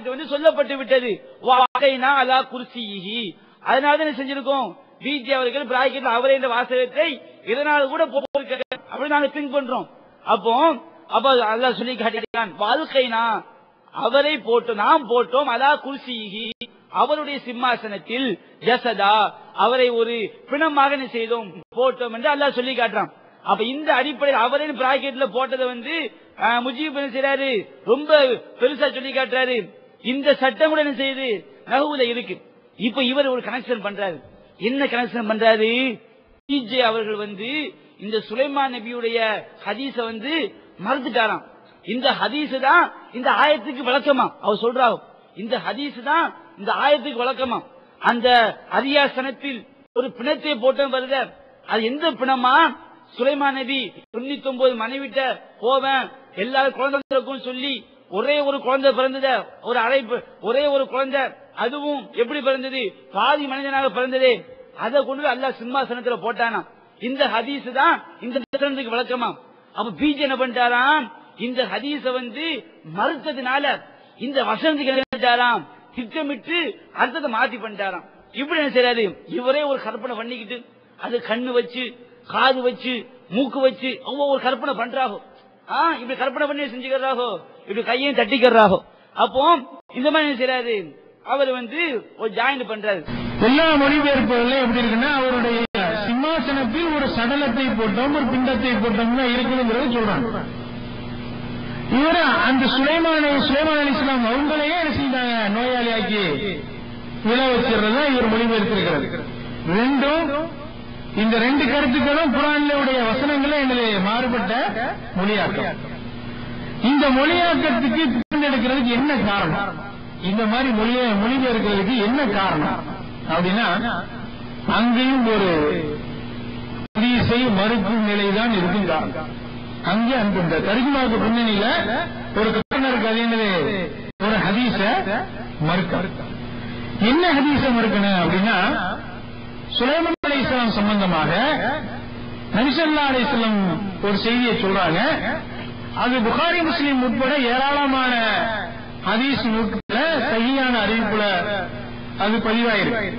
ஆயத்து வந்து சொல்லப்பட்டு விட்டது. வாகைனா அலா குர்சிஹி. அதனால என்ன செஞ்சிருக்கோம், பிஜே அவர்கள் பிராக்கெட்ல அவரே இந்த வாசகத்தை இதனால் கூட போட்டிருக்காங்க அப்படி நாங்க திங்க் பண்றோம். அப்போ அல்லாஹ் சொல்லி காட்டினான், வாழ்க்கைனா அவரை போட்டோம், நாம் போட்டோம், அலா குர்சிஹி அவருடைய சிம்மாசனத்தில், ஜசதா அவரை ஒரு பிணமாக செய்தோம் போட்டோம் என்று அல்லாஹ் சொல்லி காட்டுறான். அப்ப இந்த அடிப்படையில் அவரே பிராக்கெட்ல போட்டதை வந்து முஜீப் என்ன செய்யறாரு, ரொம்ப பெருசா சொல்லி காட்டுறாரு. இந்த சட்டம் கூட என்ன செய்யுது, நஹ்வுல இருக்கு. இப்ப இவர் ஒரு கனெக்ஷன் பண்றாரு. என்ன கனெக்ஷன் பண்றாரு, பிஜே அவர்கள் வந்து இந்த சுலைமான் நபியுடைய ஹதீஸ வந்து மறந்துட்டாராம். இந்த ஹதீஸ் தான் இந்த ஆயத்துக்கு விளக்கமா அவர் சொல்றாங்க. இந்த ஹதீஸ் தான் இந்த ஆயத்துக்கு விளக்கமா. அந்த அரியாசனத்தில் ஒரு பிணத்தை போட்டோம் வருத, அது எந்த பிணமா, சுலைமான் நபி 99 மனைவிட்ட போவேன் எல்லாரும் குழந்தைகளுக்கும் சொல்லி ஒரே ஒரு குழந்தை பிறந்தது, ஒரு அழைப்பு ஒரே ஒரு குழந்தை, அதுவும் எப்படி பிறந்தது, பாதி மனிதனாக பிறந்தது. அதை கொண்டு அல்லாஹ் சிம்மாசனத்துல போட்டானா. இந்த ஹதீஸ் தான் இந்த வசனத்துக்கு விளக்கமா. அப்ப பீஜ் என்ன பண்ணிட்டாராம், இந்த ஹதீஸ வந்து மறுத்ததுனால இந்த வசனத்துக்கு என்ன பண்ணிட்டாராம், திட்டமிட்டு அர்த்தத்தை மாத்தி பண்ணிட்டாராம். இப்படி என்ன செய்யறாரு, இவரே ஒரு கற்பனை பண்ணிக்கிட்டு அது கண்ணு வச்சு காது வச்சு மூக்கு வச்சு ஒவ்வொரு கற்பனை பண்றாகோ, இப்படி கற்பனை பண்ணி செஞ்சுக்கிறாகோ, இப்படி கையையும் தட்டிக்கிறாகோ. அப்போ இந்த மாதிரி என்ன செய்யறாரு, அவர் வந்து ஒரு ஜாயின் பண்றாரு. எல்லா மொழிபெயர்ப்புகளும் எப்படி இருக்குன்னா, அவருடைய சிம்மாசனத்தில் ஒரு சடலத்தை போட்டோம் ஒரு பிண்டத்தை போட்டோம் இருக்குதுங்கிறது சொல்றாங்க. இவர அந்த சுலைமான் அலைஹிஸ்ஸலாம் அவங்களையே என்ன செஞ்சாங்க, நோயாளியாக்கி விழ வச்சிருந்தா இவர் மொழிபெயர்த்திருக்கிறார். ரெண்டும் இந்த ரெண்டு கருத்துக்களும் குர்ஆனுடைய வசனங்களே என்னது மாறுபட்ட மொழியாக்கம். இந்த மொழியாக்கத்துக்கு தேர்ந்தெடுக்கிறதுக்கு என்ன காரணம், இந்த மாதிரி மொழிபெயர்க்கிறதுக்கு என்ன காரணம் அப்படின்னா, அங்கேயும் ஒரு ஹதீஸை மறுக்கும் நிலைதான் இருக்கும் காரணம். அங்கே அந்த தர்ஜுமாவுக்கு பின்னணியில ஒரு காரணம் இருக்கு. அது என்னது, ஒரு ஹதீஸ மறுக்க. என்ன ஹதீஸ மறுக்கணும் அப்படின்னா, சுலைமான் அலைஹிஸ்ஸலாம் சம்பந்தமாக நபி ஸல்லல்லாஹு அலைஹி வஸல்லம் ஒரு செய்தியை சொல்றாங்க. அது புகாரி முஸ்லிம் உட்பட ஏராளமான ஹதீஸ் நூல்கள சஹீஹான அறிவிப்புல அது பதிவாயிருக்கு.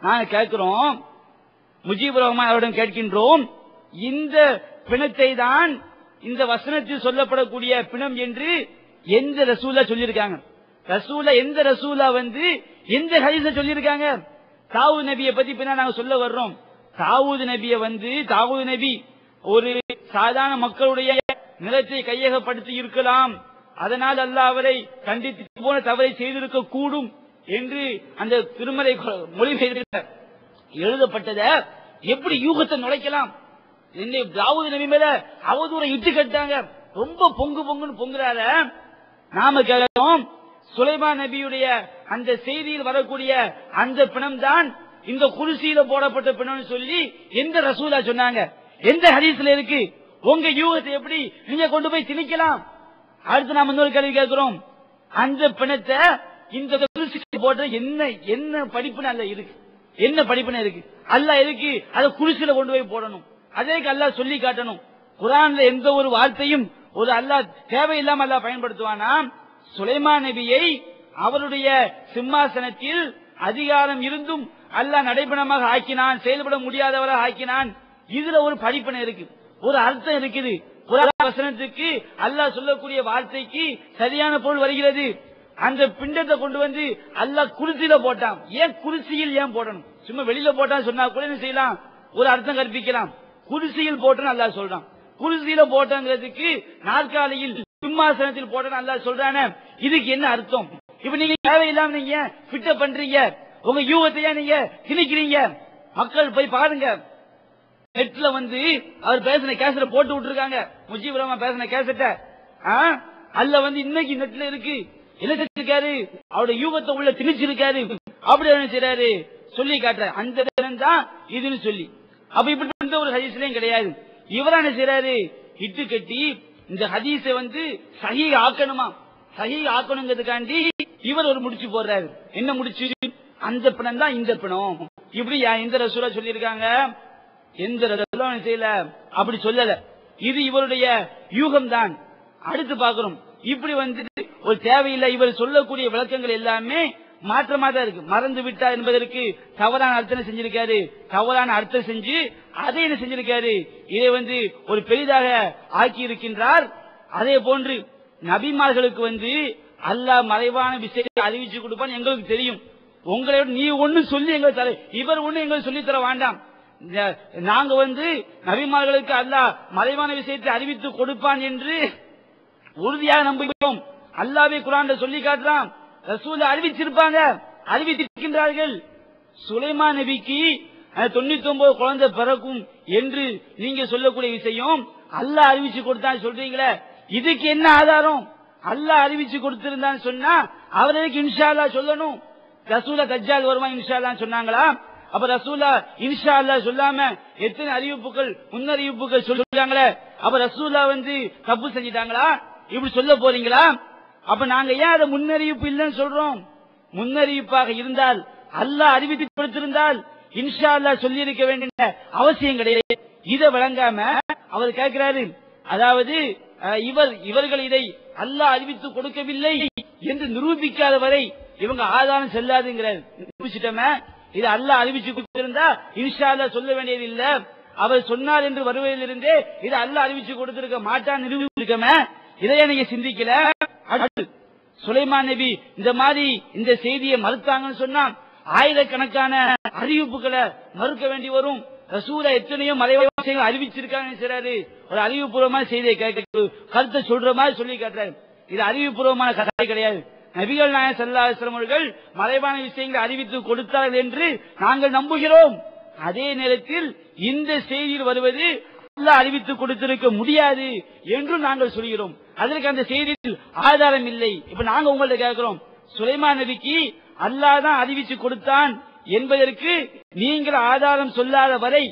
நாங்க கேட்கிறோம், முஜீபுர் ரஹ்மான் அவரிடம் கேட்கின்றோம், இந்த பிணத்தை தான் இந்த வசனத்தில் சொல்லப்படக்கூடிய பிணம் என்று எந்த ரசூலா சொல்லியிருக்காங்க? ரசூலா எந்த ரசூலா வந்து எந்த ஹதீஸ சொல்லியிருக்காங்க? தாவூத் நபியை பத்தி பின்னா நாங்க சொல்ல வர்றோம். தாவூத் நபியை வந்து தாவூத் நபி ஒரு சாதாரண மக்களுடைய நிலத்தை கையகப்படுத்தி இருக்கலாம், அதனால் அல்லாஹ் அவரை கண்டித்து போன தவறை செய்திருக்க கூடும் என்று அந்த திருமறை மொழிபெயர்ப்பு எழுதப்பட்டத எப்படி யூகத்தை நுழைக்கலாம்? தாவூத் நபி மேல அவதூறை இட்டு கட்டாங்க, ரொம்ப பொங்குன்னு பொங்குறார. நாம கேட்டோம், சுலைமான் நபியுடைய அந்த செய்தியில் வரக்கூடிய அந்த பிணம் தான் இந்த குர்சியில போடப்பட்ட பிணம் சொல்லி எந்த ரசூலா சொன்னாங்க? எந்த ஹதீஸ்ல இருக்கு? உங்க யூகத்தை எப்படி நீங்க கொண்டு போய் திணிக்கலாம்? அடுத்து நாம இன்னொரு கேள்வி கேட்கிறோம், அந்த பிணத்தை இந்த குர்சியில போட்ட என்ன படிப்புன்னு அல்ல இருக்கு? என்ன படிப்புன்னு இருக்கு? அல்லாஹ் எதுக்கு அதை குர்சியில கொண்டு போய் போடணும்? அதேக்கு அல்லாஹ் சொல்லி காட்டணும். குர்ஆன்ல எந்த ஒரு வார்த்தையும் ஒரு அல்லாஹ் தேவையில்லாம அல்லாஹ் பயன்படுத்துவானா? சுலைமான் நபியை அவருடைய சிம்மாசனத்தில் அதிகாரம் இருந்தும் அல்லாஹ் நடைபெணமாக ஆக்கினான், செயல்பட முடியாதவராக ஆக்கினான். இதுல ஒரு படிப்பினை இருக்கு, ஒரு அர்த்தம் இருக்குது. ஒரு வசனத்துக்கு அல்லாஹ் சொல்லக்கூடிய வார்த்தைக்கு சரியான பொருள் வருகிறது. அந்த பிண்டத்தை கொண்டு வந்து அல்லாஹ் குர்சியில போட்டான். ஏன் குர்சியில் ஏன் போடணும்? சும்மா வெளியில போட்டான்னு சொன்னா கூட என்ன செய்யலாம், ஒரு அர்த்தம் கற்பிக்கலாம். குர்சியில் போட்டோன்னு அல்லாஹ் சொல்றான். குர்சியில போட்டங்கிறதுக்கு நாற்காலியில் சிம்மாசனத்தில் போட்டோன்னு அல்லாஹ் சொல்றானே, இதுக்கு என்ன அர்த்தம்? இப்ப நீங்க தேவையில்லாம நீங்க ஃபிட்ட பண்றீங்க, உங்க யூகத்தையா நீங்க திணிக்கிறீங்க. மக்கள் போய் பாருங்க, நெட்ல வந்து அவர் பேசின கேசட்ட போட்டு விட்டுருக்காங்க. முஜீபுர் ரஹ்மான் பேசின கேசட்ட அல்ல வந்து இன்னைக்கு நெட்ல இருக்கு. என்ன செஞ்சிருக்காரு, அவருடைய யூகத்தை உள்ள திணிச்சிருக்காரு. அப்படி என்ன செய்யறாரு சொல்லி காட்டுற அந்த தான் இதுன்னு சொல்லி. அப்ப இப்படி எந்த ஒரு ஹதீஸ்லயும் கிடையாது. இவரா என்ன செய்யறாரு, இட்டு கட்டி இந்த ஹதீஸை வந்து சஹீஹ் ஆக்கணுமா, சஹீஹ் ஆக்கணுங்கிறதுக்காண்டி இவர் ஒரு முடிச்சு போடுறாரு. என்ன முடிச்சு? அந்த பிணம் தான் இந்த பிணம். இப்படி எந்த ரசூலா சொல்லியிருக்காங்க? எந்த ரசூலும் செய்யல, அப்படி சொல்லல. இது இவருடைய யூகம் தான். அடுத்து பார்க்கிறோம், இப்படி வந்து ஒரு தேவையில்லை. இவர் சொல்லக்கூடிய விளக்கங்கள் எல்லாமே மாற்றமா தான் இருக்கு. மறந்து விட்டார் என்பதற்கு தவறான அர்த்தம் செஞ்சிருக்காரு. தவறான அர்த்தம் செஞ்சு அதை என்ன செஞ்சிருக்காரு, இதை ஒரு பெரிதாக ஆக்கி இருக்கின்றார். அதே போன்று நபிமார்களுக்கு அல்லாஹ் மறைவான விஷயத்தை அறிவிச்சு கொடுப்பான் எங்களுக்கு தெரியும். உங்களை நீ ஒண்ணு சொல்லி எங்களுக்கு இவர் ஒண்ணு எங்களுக்கு சொல்லி தர வேண்டாம். நாங்க நபிமார்களுக்கு அல்லாஹ் மறைவான விஷயத்தை அறிவித்து கொடுப்பான் என்று உறுதியாக நம்புகிறோம். அல்லாஹ்வே குர்ஆன்ல சொல்லி காட்டுறான், ரசூல் அறிவிச்சிருப்பாங்க, அறிவித்திருக்கின்றார்கள். சுலைமான் நபிக்கு 99 குழந்தை பிறக்கும் என்று நீங்க சொல்லக்கூடிய விஷயம் அல்லாஹ் அறிவிச்சு கொடுத்தான்னு சொல்றீங்களே, இதுக்கு என்ன ஆதாரம்? அல்லாஹ் அறிவிச்சு கொடுத்திருந்தான்னு சொன்னா அவருக்கு இன்ஷா அல்லாஹ் சொல்லணும். ரசூலா தஜ்ஜால் வருவான் இன்ஷா அல்லாஹ் சொன்னாங்களா? அப்ப ரசூலா இன்ஷா அல்லாஹ் சொல்லாம எத்தனை அறிவிப்புகள் முன்னறிவிப்புகள் சொல்றாங்களே, அப்ப ரசூலா தப்பு செஞ்சிட்டாங்களா? இப்படி சொல்ல போறீங்களா? அப்ப நாங்க ஏன் அதை முன்னறிவிப்பு இல்லைன்னு சொல்றோம்? முன்னறிவிப்பாக இருந்தால் அல்லாஹ் அறிவித்து கொடுத்திருந்தால் இன்ஷா அல்லாஹ் சொல்லி இருக்க வேண்டிய அவசியம் கிடையாது. இதை வழங்காம அவர் கேட்கிறாரு, அதாவது இவர்கள் இதை அல்லாஹ் அறிவித்து கொடுக்கவில்லை என்று நிரூபிக்காத வரை இவங்க ஆதாரம் செல்லாதுங்கிறார். நிரூபிச்சிட்டோமே, இது அல்லாஹ் அறிவிச்சு கொடுத்திருந்தா இன்ஷா அல்லாஹ் சொல்ல வேண்டியது இல்ல. அவர் சொன்னார் என்று வருவதிலிருந்தே இது அல்லாஹ் அறிவிச்சு கொடுத்திருக்க மாட்டான் நிரூபிச்சிருக்கமே, இதையே நீங்க சிந்திக்கல. சுலைமான் நபி இந்த மாதிரி இந்த செய்தியை மறுத்தாங்கன்னு சொன்னா ஆயிரக்கணக்கான அறிவிப்புகளை மறுக்க வேண்டி வரும். ரசூலா எத்தனையோ மறைவான அறிவிச்சிருக்காங்க. ஒரு அறிவுபூர்வமான செய்தியை கேட்க கருத்தை சொல்ற மாதிரி சொல்லி காட்டுறாரு. இது அறிவுபூர்வமான கதை கிடையாது. நபிகள் நாயகம் ஸல்லல்லாஹு அலைஹி வஸல்லம் அவர்கள் மறைவான விஷயங்களை அறிவித்து கொடுத்தார்கள் என்று நாங்கள் நம்புகிறோம். அதே நேரத்தில் இந்த செய்தியில் வருவது அல்லாஹ் அறிவித்து கொடுத்திருக்க முடியாது என்று நாங்கள் சொல்கிறோம். அதற்கு அந்த செய்தியில் ஆதாரம் இல்லை. இப்ப நாங்க உங்கள்ட்ட கேட்கிறோம், சுலைமான் நபிக்கு அல்லாஹ் தான் அறிவிச்சு கொடுத்தான் என்பதற்கு நீங்கள் ஆதாரம் சொல்லாத வரை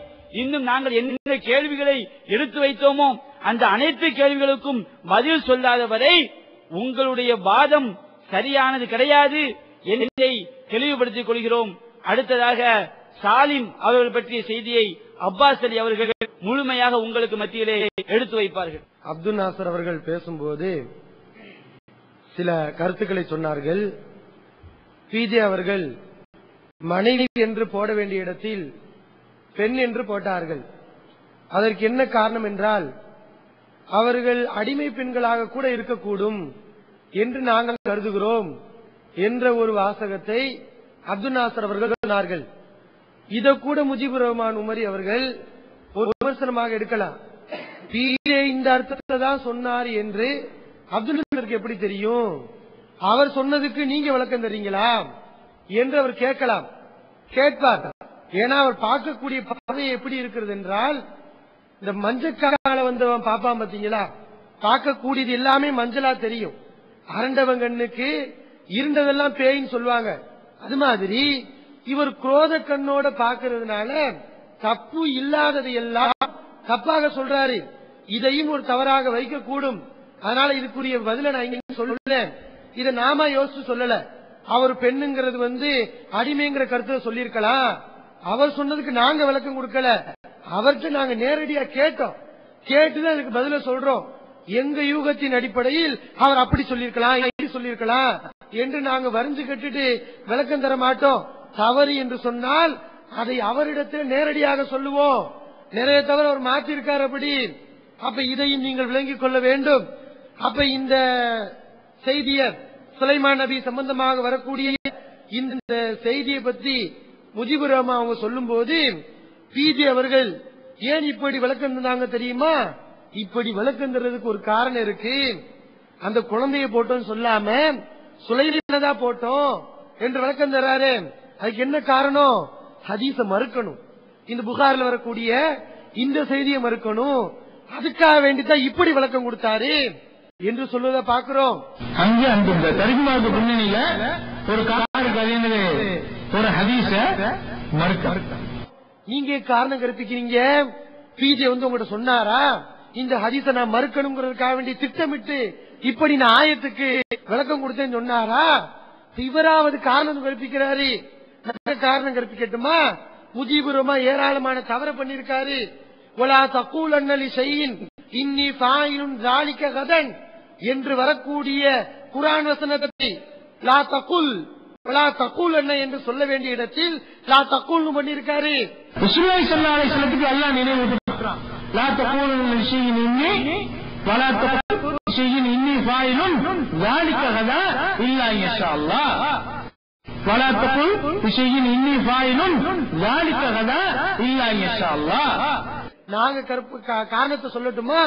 இன்னும் நாங்கள் என்ன கேள்விகளை எடுத்து வைத்தோமோ அந்த அனைத்து கேள்விகளுக்கும் பதில் சொல்லாத வரை உங்களுடைய வாதம் சரியானது கிடையாது என்பதை தெளிவுபடுத்திக் கொள்கிறோம். அடுத்ததாக சாலிம் அவர்கள் பற்றிய செய்தியை அப்பாஸ் அலி அவர்கள் முழுமையாக உங்களுக்கு மத்தியிலே எடுத்து வைப்பார்கள். அப்துல் நாசர் அவர்கள் பேசும்போது சில கருத்துக்களை சொன்னார்கள். பிஜே அவர்கள் மனைவி என்று போட வேண்டிய இடத்தில் பெண் என்று போட்டார்கள். அதற்கு என்ன காரணம் என்றால் அவர்கள் அடிமை பெண்களாக கூட இருக்கக்கூடும் என்று நாங்கள் கருதுகிறோம் என்ற ஒரு வாசகத்தை அப்துல் நாசர் அவர்கள் சொன்னார்கள். இதை கூட முஜிபுர் ரஹ்மான் உமரி அவர்கள் ஒரு விமர்சனமாக எடுக்கலாம். பிஜே இந்த அர்த்தத்தை தான் சொன்னார் என்று அப்துல் நாசருக்கு எப்படி தெரியும்? அவர் சொன்னதுக்கு நீங்க விளக்கம் தரீங்களா என்று அவர் கேட்கலாம், கேட்பார். ஏன்னா அவர் பார்க்கக்கூடிய பார்வை எப்படி இருக்கிறது என்றால், இந்த மஞ்சக்கால வந்தவன் பாப்பான் பாத்தீங்களா, பார்க்கக்கூடியது எல்லாமே மஞ்சளா தெரியும். அரண்டவன் கண்ணுக்கு இருண்டதெல்லாம் பேயின்னு சொல்லுவாங்க. அது மாதிரி இவர் குரோத கண்ணோட பாக்குறதுனால தப்பு இல்லாதது எல்லாம் தப்பாக சொல்றாரு. இதையும் ஒரு தவறாக வைக்க கூடும். அதனால இதுக்குரிய பதில நான் இங்க சொல்றேன். இதை நாம யோசிச்சு சொல்லல. அவர் பெண்ணுங்கிறது அடிமைங்கிற கருத்தை சொல்லியிருக்கலாம். அவர் சொன்னதுக்கு நாங்க விளக்கம் கொடுக்கல. அவர்கிட்ட நாங்க நேரடியா கேட்டோம். கேட்டுதான் அதுக்கு பதில சொல்றோம். எங்க யூகத்தின் அடிப்படையில் அவர் அப்படி சொல்லியிருக்கலாம், இப்படி சொல்லியிருக்கலாம் என்று நாங்க வரைஞ்சு கட்டுட்டு விளக்கம் தர மாட்டோம். தவறு என்று சொன்னால் அதை அவரிடத்தில் நேரடியாக சொல்லுவோம். நிறைய தவறு அவர் மாற்றிருக்கார். அப்படி அப்ப இதையும் நீங்கள் விளங்கிக் கொள்ள வேண்டும். அப்ப இந்த செய்தியை சுலைமான் நபி சம்பந்தமாக வரக்கூடிய இந்த செய்தியை பற்றி முஜிபுர் ரஹ்மான் அவங்க சொல்லும் போது பிஜே அவர்கள் ஏன் இப்படி விளக்கம் தந்தாங்க தெரியுமா? இப்படி விளக்கம் தர்றதுக்கு ஒரு காரணம் இருக்கு. அந்த குழந்தைய போட்டோம் சொல்லாம சுலைமானதா போட்டோம் என்று விளக்கம் தர்றாரு. அதுக்கு என்ன காரணம்? ஹதீஸ மறுக்கணும். இந்த புகாரில் வரக்கூடிய இந்த செய்தியை மறுக்கணும். அதுக்காக வேண்டிதான் இப்படி விளக்கம் கொடுத்தாரு என்று சொல்வதை பார்க்கிறோம். அங்கே அந்த தர்ஜுமாவுக்கு பின்னணியில ஒரு ஒரு ஹதீஸ மறுக்க நீங்க காரணம் கற்பிக்கிறீங்க. பிஜே உங்ககிட்ட சொன்னாரா இந்த ஹதீஸ நான் மறுக்கணுங்கிறதுக்காக வேண்டி திட்டமிட்டு இப்படி நான் ஆயத்துக்கு விளக்கம் கொடுத்தேன்னு சொன்னாரா? இவராவது காரணம் கற்பிக்கிறாரு. காரணம் கற்பிக்கட்டுமா? முஜிபுரமா ஏராளமான தவற பண்ணிருக்காரு. ஒலா தக்கூல் அன்னலி செய்யின் இன்னி ஃபாயிலுன் ஜாலிக கதன் என்று வரக்கூடிய குர்ஆன் வசனத்தை லா தகுல் வலா தகுல் என்ன என்று சொல்ல வேண்டிய இடத்தில் லா தகுல்னு பண்ணியிருக்காரு. ரசூலுல்லாஹி ஸல்லல்லாஹு அலைஹி வஸல்லத்துக்கு அல்லாஹ் நினைவூட்டுறான். லா தகூலு லிஷைஇன் இன்னி வலா தகூலு லிஷைஇன் இன்னி ஃபாயிலுன் ذلك غدا இல்லா இன்ஷா அல்லாஹ். வலா தகூலு லிஷைஇன் இன்னி ஃபாயிலுன் ذلك غدا இல்லா இன்ஷா அல்லாஹ். நாங்க காரணத்தை சொல்லட்டுமா?